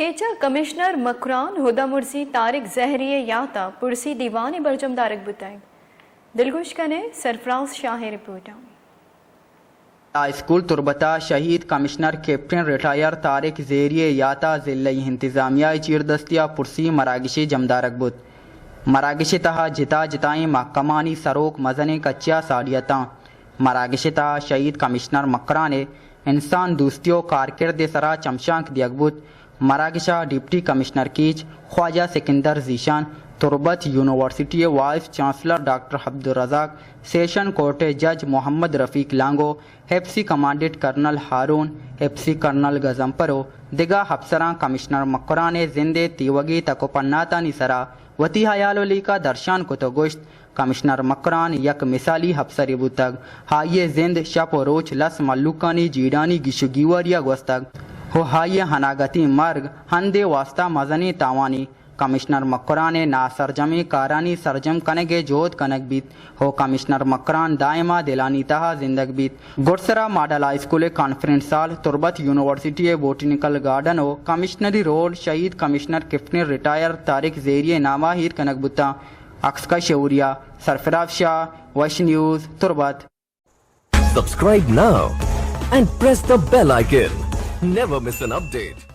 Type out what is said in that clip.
کیچا commissioner Makran ہدا مرسی طارق زہریے یاتا پرسی دیوان برجم دارک بتائیں دلگوش کنے سرفراز شاہ رپورٹ اسکول تربتا شہید کمشنر کیپٹن ریٹائر طارق زیریے یاتا ضلع انتظامیہ چیر دستیا پرسی مراگش جمدارک بت مراگش تہا جتا جتائیں محکمانی سروک مزن کچیا ساڑیتاں مراگش تہا شہید کمشنر مکرانے انسان دوستیو کارکرد سرا چمشانک دیگ بت مراگشہ deputy commissioner Kech Khwaja Sikandar Zeeshan Turbat university vice chancellor doctor Abdulrazzaq session court جج محمد رفیق لانگو ہیپسی کمانڈنٹ کرنل ہارون ہیپسی کرنل گزمپرو دگا افسراں کمشنر مکرانے زندے تیوگی تکو پناتا نسرا وتی حیالو لیکا درشان کو تو گوشت کمشنر مکران یک مثالی افسری بوتگ ہائیے زند شپ و روچ لس ملوکانی جیڈانی گشگیوریا گوستگ ہو ہائیے ہناگتی مرگ ہندے واسطہ مزنی تاوانی کمشنر مکران نا سرجمی کارانی سرجم کنگے جود کنگ بیت ہو کمشنر مکران دائما دلانی تہا زندگ بیت گرسرا ماڈل ہائی اسکول کانفرنس سال تربت یونیورسٹی بوٹینیکل گارڈن ہو کمشنری روڈ شہید کمشنر کیپٹن ریٹائر طارق زیریے نامہ ہیر کنگ بتا عکس کا شعوریہ سرفراز شاہ وش news Turbat Subscribe now and press the bell icon. Never miss an update.